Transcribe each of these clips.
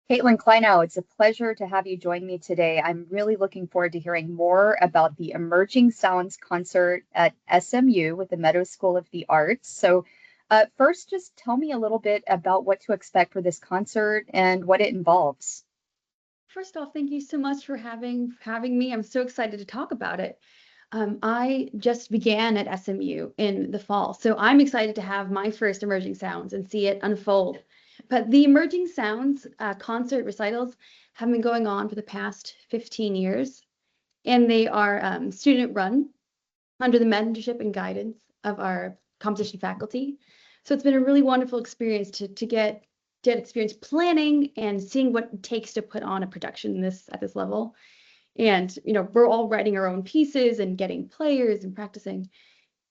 Kaitlin Kleinau, it's a pleasure to have you join me today. I'm really looking forward to hearing more about the Emerging Sounds concert at SMU with the Meadows School of the Arts. First, just tell me a little bit about what to expect for this concert and what it involves. First off, thank you so much for having me. I'm so excited to talk about it. I just began at SMU in the fall, so I'm excited to have my first Emerging Sounds and see it unfold. But the Emerging Sounds concert recitals have been going on for the past 15 years, and they are student run under the mentorship and guidance of our composition faculty. So it's been a really wonderful experience to get experience planning and seeing what it takes to put on a production at this level. And we're all writing our own pieces and getting players and practicing.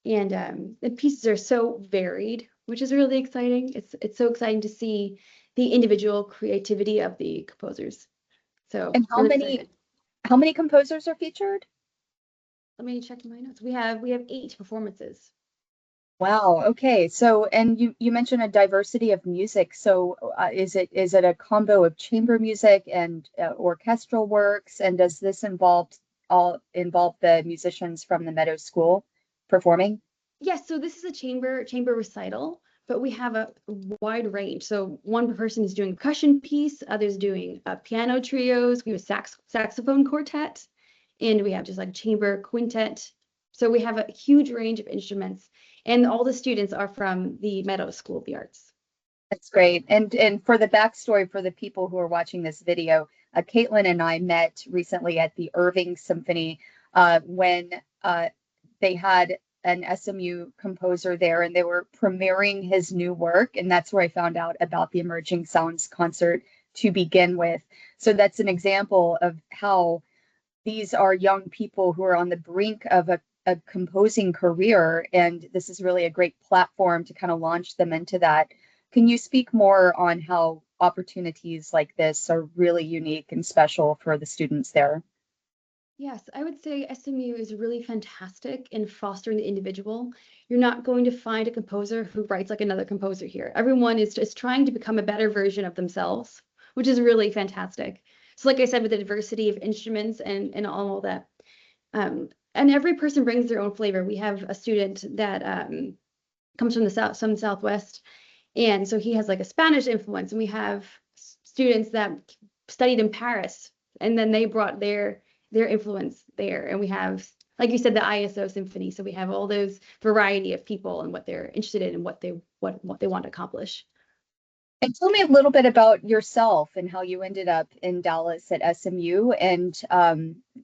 And the pieces are so varied, which is really exciting. It's so exciting to see the individual creativity of the composers. So And how really many excited. how many composers are featured? Let me check my notes. We have 8 performances. Wow, okay. And you mentioned a diversity of music. Is it a combo of chamber music and orchestral works? And does this involve the musicians from the Meadows School performing? Yes, so this is a chamber recital, but we have a wide range. So one person is doing a percussion piece, others doing piano trios. We have a saxophone quartet, and we have just like chamber quintet. So we have a huge range of instruments, and all the students are from the Meadows School of the Arts. That's great. And for the backstory for the people who are watching this video, Kaitlin and I met recently at the Irving Symphony when they had an SMU composer there and they were premiering his new work. And that's where I found out about the Emerging Sounds concert to begin with. So that's an example of how these are young people who are on the brink of a composing career. And this is really a great platform to kind of launch them into that. Can you speak more on how opportunities like this are really unique and special for the students there? Yes, I would say SMU is really fantastic in fostering the individual. You're not going to find a composer who writes like another composer here. Everyone is just trying to become a better version of themselves, which is really fantastic. So, like I said, with the diversity of instruments and all that, and every person brings their own flavor. We have a student that comes from the Southwest, and so he has like a Spanish influence, and we have students that studied in Paris, and then they brought their influence there. And we have, like you said, the ISO symphony. So we have all those variety of people and what they're interested in and what they want to accomplish. And tell me a little bit about yourself and how you ended up in Dallas at SMU and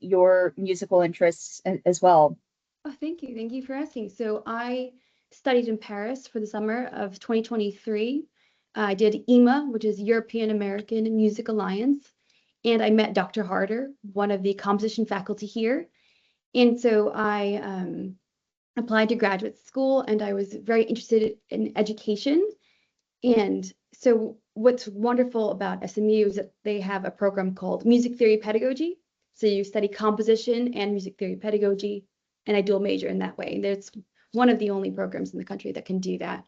your musical interests as well. Oh, thank you. Thank you for asking. So I studied in Paris for the summer of 2023. I did EMA, which is European American Music Alliance, and I met Dr. Harder, one of the composition faculty here. And so I applied to graduate school, and I was very interested in education. And so what's wonderful about SMU is that they have a program called Music Theory Pedagogy. So you study composition and music theory pedagogy, and I dual major in that way. And there's one of the only programs in the country that can do that.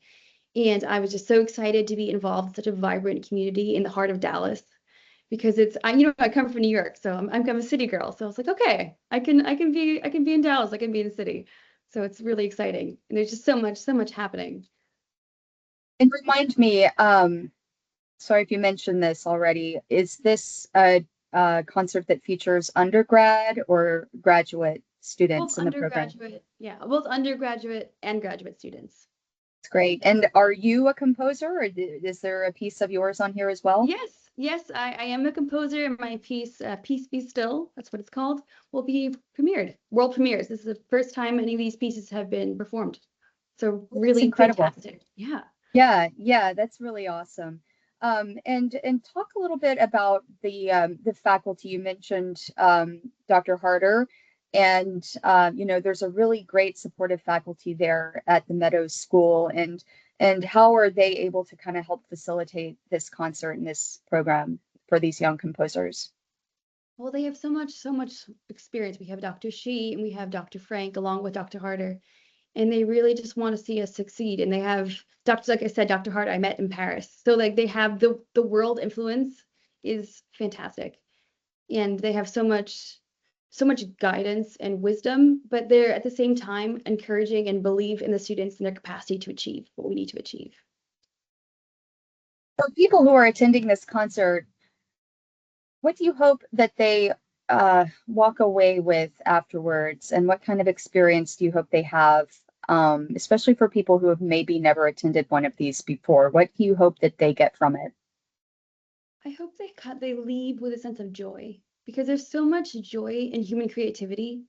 And I was just so excited to be involved in such a vibrant community in the heart of Dallas because I come from New York, so I'm a city girl. So I was like, okay, I can be in Dallas, I can be in the city. So it's really exciting. And there's just so much happening. And remind me, sorry if you mentioned this already, is this a concert that features undergrad or graduate Both students in the program? undergraduate, yeah, both undergraduate and graduate students. It's great. And are you a composer or is there a piece of yours on here as well? Yes, I am a composer, and my piece, Peace Be Still, that's what it's called, will be premiered, world premieres. This is the first time any of these pieces have been performed. So Well, that's really incredible. fantastic. Yeah. Yeah, that's really awesome. And talk a little bit about the faculty. You mentioned Dr. Harder, and there's a really great supportive faculty there at the Meadows School, and how are they able to kind of help facilitate this concert and this program for these young composers? Well, they have so much experience. We have Dr. Shi and we have Dr. Frank along with Dr. Harder, and they really just want to see us succeed. And they have Dr. Like I said, Dr. Harder I met in Paris. So like they have the world influence is fantastic. And they have so much guidance and wisdom, but they're at the same time encouraging and believe in the students and their capacity to achieve what we need to achieve. For people who are attending this concert, what do you hope that they walk away with afterwards, and what kind of experience do you hope they have, especially for people who have maybe never attended one of these before? What do you hope that they get from it? I hope they leave with a sense of joy, because there's so much joy in human creativity,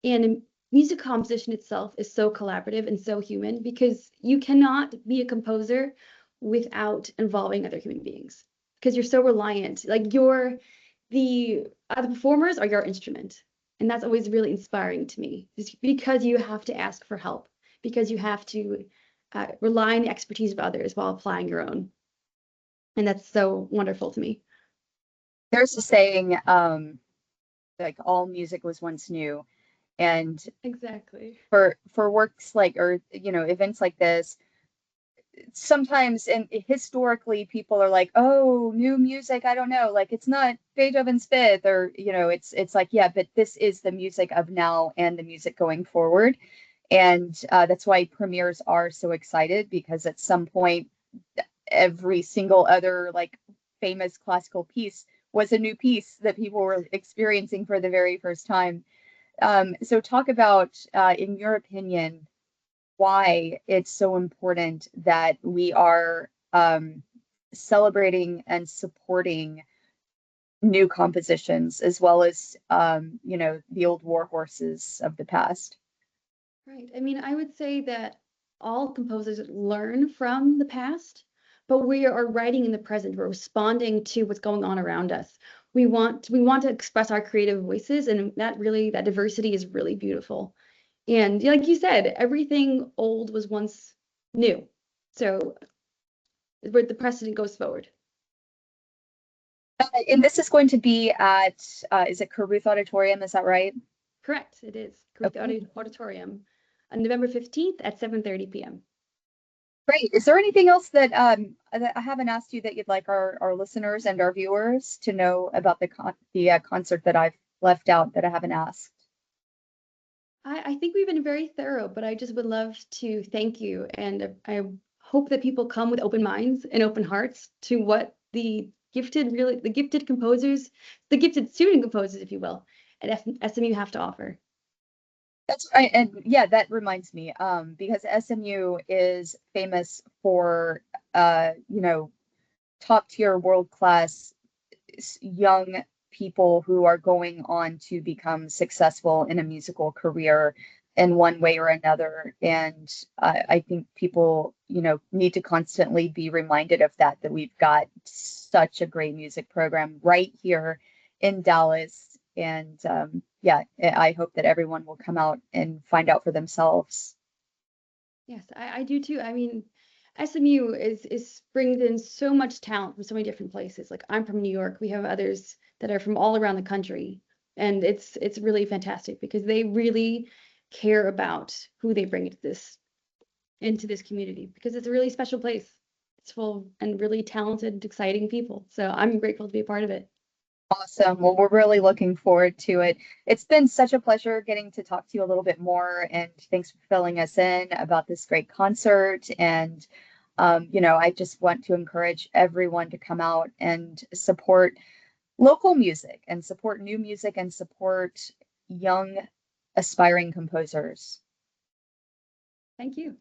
and music composition itself is so collaborative and so human, because you cannot be a composer without involving other human beings, because you're so reliant. Like the performers are your instrument, and that's always really inspiring to me, just because you have to ask for help, because you have to rely on the expertise of others while applying your own. And that's so wonderful to me. There's a saying, like all music was once new, and Exactly. for works like, or events like this, sometimes and historically people are like, oh, new music, I don't know, like it's not Beethoven's Fifth, or it's like, yeah, but this is the music of now and the music going forward. And that's why premieres are so excited, because at some point every single other like famous classical piece was a new piece that people were experiencing for the very first time. So talk about, in your opinion, why it's so important that we are celebrating and supporting new compositions, as well as the old war horses of the past. Right. I mean, I would say that all composers learn from the past, but we are writing in the present. We're responding to what's going on around us. We want to express our creative voices, and that diversity is really beautiful. And like you said, everything old was once new. So where the precedent goes forward. And this is going to be at, is it Caruth Auditorium? Is that right? Correct. It is. Caruth Okay, Auditorium on November 15th at 7:30 p.m. great. Is there anything else that I haven't asked you that you'd like our listeners and our viewers to know about the concert that I've left out that I haven't asked? I think we've been very thorough, but I just would love to thank you. And I hope that people come with open minds and open hearts to what the gifted composers, the gifted student composers, if you will, at SMU have to offer. That's right. And yeah, that reminds me, because SMU is famous for, top tier, world class young people who are going on to become successful in a musical career in one way or another. And I think people, need to constantly be reminded of that we've got such a great music program right here in Dallas. And yeah, I hope that everyone will come out and find out for themselves. Yes, I do too. I mean, SMU is brings in so much talent from so many different places. Like I'm from New York. We have others that are from all around the country. And it's really fantastic because they really care about who they bring into this community, because it's a really special place. It's full and really talented, exciting people. So I'm grateful to be a part of it. Awesome. Well, we're really looking forward to it. It's been such a pleasure getting to talk to you a little bit more, and thanks for filling us in about this great concert. And, I just want to encourage everyone to come out and support local music and support new music and support young aspiring composers. Thank you.